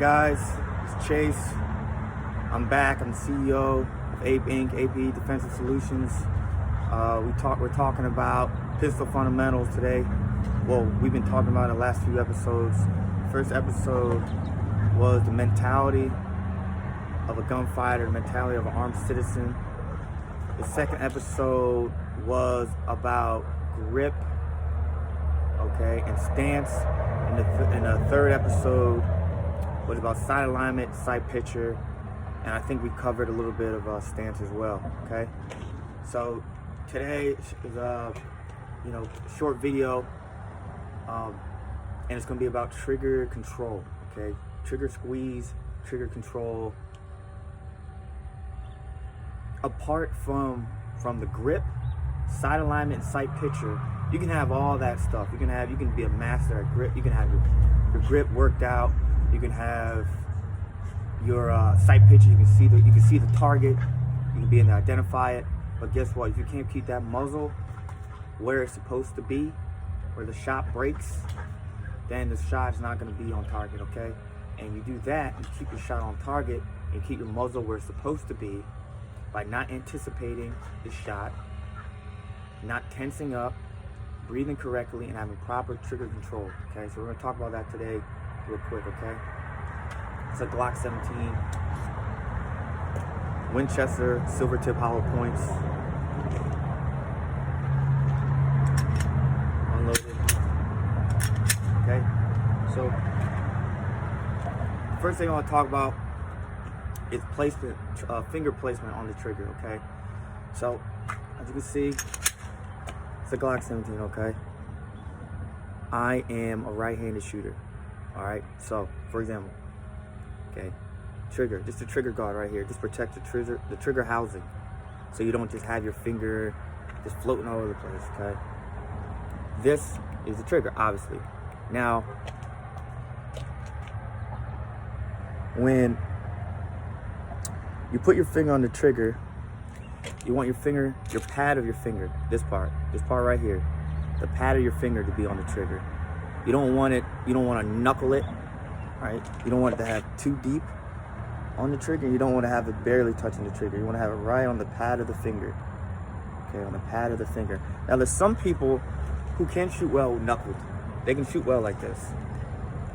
guys? It's Chase. I'm back. I'm the CEO of A.P.E Inc., A.P.E Defensive Solutions. We're talking about pistol fundamentals today. Well, we've been talking about it the last few episodes. First episode was the mentality of a gunfighter, the mentality of an armed citizen. The second episode was about grip, okay, and stance. And the third episode was about sight alignment, sight picture, and I think we covered a little bit of stance as well. Okay, so today is a short video, and it's going to be about trigger control. Okay, trigger squeeze, trigger control. Apart from the grip, sight alignment, and sight picture, you can have all that stuff. You can be a master at grip. You can have your grip worked out. You can have your sight picture. You can see the target. You can be able to identify it. But guess what? If you can't keep that muzzle where it's supposed to be, where the shot breaks, then the shot is not going to be on target. Okay, and you do that. You keep your shot on target and keep your muzzle where it's supposed to be by not anticipating the shot, not tensing up, breathing correctly, and having proper trigger control. Okay, so we're going to talk about that today real quick. Okay, it's a Glock 17 Winchester silver tip hollow points, unloaded. Okay, so first thing I want to talk about is placement, finger placement on the trigger. Okay, so as you can see, it's a Glock 17. Okay, I am a right-handed shooter. All right, so for example, okay, trigger, just the trigger guard right here, just protect the trigger housing, so you don't just have your finger just floating all over the place. Okay, this is the trigger, obviously. Now, when you put your finger on the trigger, you want your pad of your finger, this part right here, the pad of your finger to be on the trigger. You don't want to knuckle it, right? You don't want it to have too deep on the trigger. You don't want to have it barely touching the trigger. You want to have it right on the pad of the finger. Okay, on the pad of the finger. Now, there's some people who can shoot well knuckled. They can shoot well like this.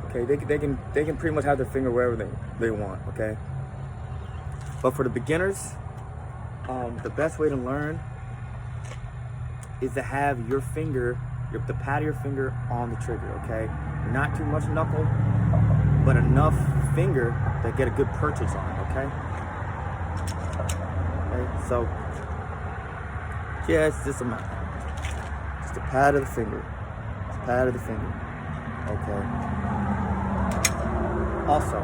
Okay, they can pretty much have their finger wherever they want. Okay, but for the beginners, the best way to learn is to have your finger, the pad of your finger on the trigger. Okay, not too much knuckle, but enough finger to get a good purchase on it. Okay, so yeah, it's just a pad of the finger. It's a pad of the finger. Okay. Also,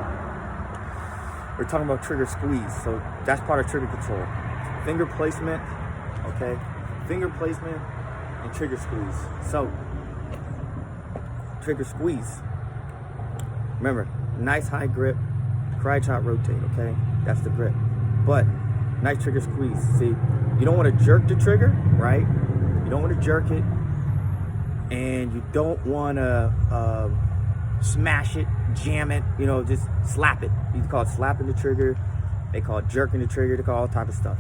we're talking about trigger squeeze, so that's part of trigger control. Finger placement, okay? Finger placement and trigger squeeze. So, trigger squeeze. Remember, nice high grip, karate chop rotate, okay? That's the grip. But, nice trigger squeeze. See, you don't want to jerk the trigger, right? You don't want to jerk it, and you don't want to smash it, jam it, just slap it. You call it slapping the trigger. They call it jerking the trigger. They call all type of stuff.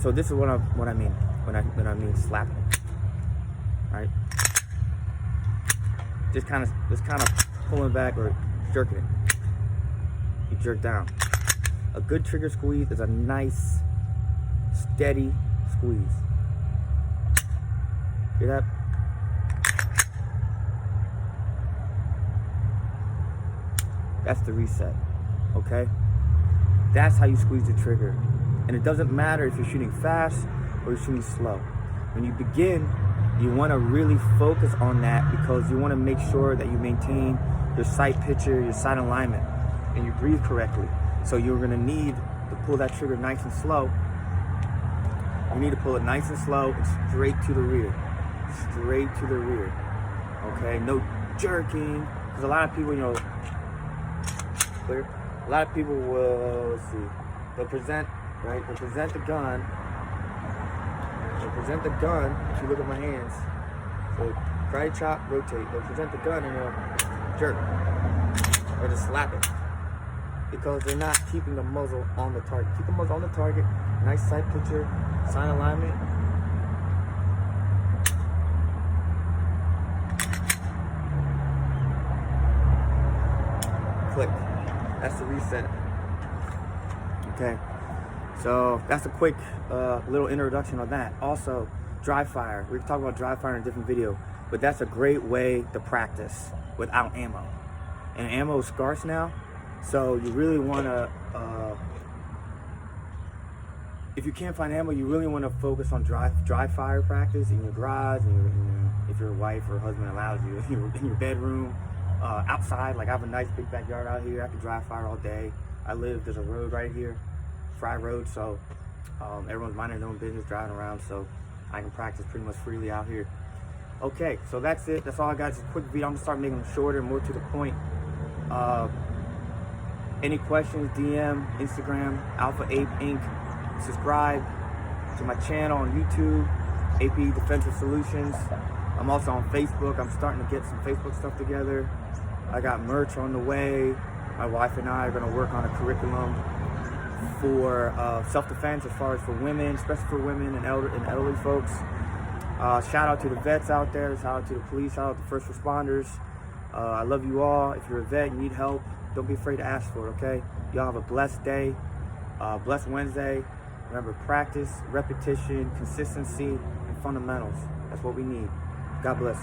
So this is what I mean when I mean slapping, right? Just kind of pulling back or jerking it. You jerk down. A good trigger squeeze is a nice, steady squeeze. Hear that? That's the reset, okay? That's how you squeeze the trigger. And it doesn't matter if you're shooting fast or you're shooting slow. When you begin, you want to really focus on that because you want to make sure that you maintain your sight picture, your sight alignment, and you breathe correctly. So you're going to need to pull that trigger nice and slow. You need to pull it nice and slow and straight to the rear. Straight to the rear, okay? No jerking, because a lot of people, a lot of people will, let's see, they'll present, right? They'll present the gun. If you look at my hands, so karate chop, rotate. They'll present the gun and they'll jerk. or just slap it, because they're not keeping the muzzle on the target. Keep the muzzle on the target, nice sight picture, sign alignment. Click. That's the reset. Okay, so that's a quick little introduction on that. Also, dry fire. We can talk about dry fire in a different video, but that's a great way to practice without ammo. And ammo is scarce now, so you really want to, if you can't find ammo, you really want to focus on dry fire practice in your garage, and if your wife or husband allows you, in your bedroom, outside. Like, I have a nice big backyard out here. I can dry fire all day. There's a road right here, Fry Road, so everyone's minding their own business, driving around, so I can practice pretty much freely out here. Okay, so that's it. That's all I got. Just a quick video. I'm gonna start making them shorter, more to the point. Any questions, DM, Instagram, Alpha Ape Inc. Subscribe to my channel on YouTube, A.P.E Defensive Solutions. I'm also on Facebook. I'm starting to get some Facebook stuff together. I got merch on the way. My wife and I are gonna work on a curriculum for self-defense, as far as for women, especially for women and elderly folks. Shout out to the vets out there. Shout out to the police. Shout out to first responders. I love you all. If you're a vet, you need help, don't be afraid to ask for it, okay? Y'all have a blessed day, blessed Wednesday. Remember, practice, repetition, consistency, and fundamentals. That's what we need. God bless.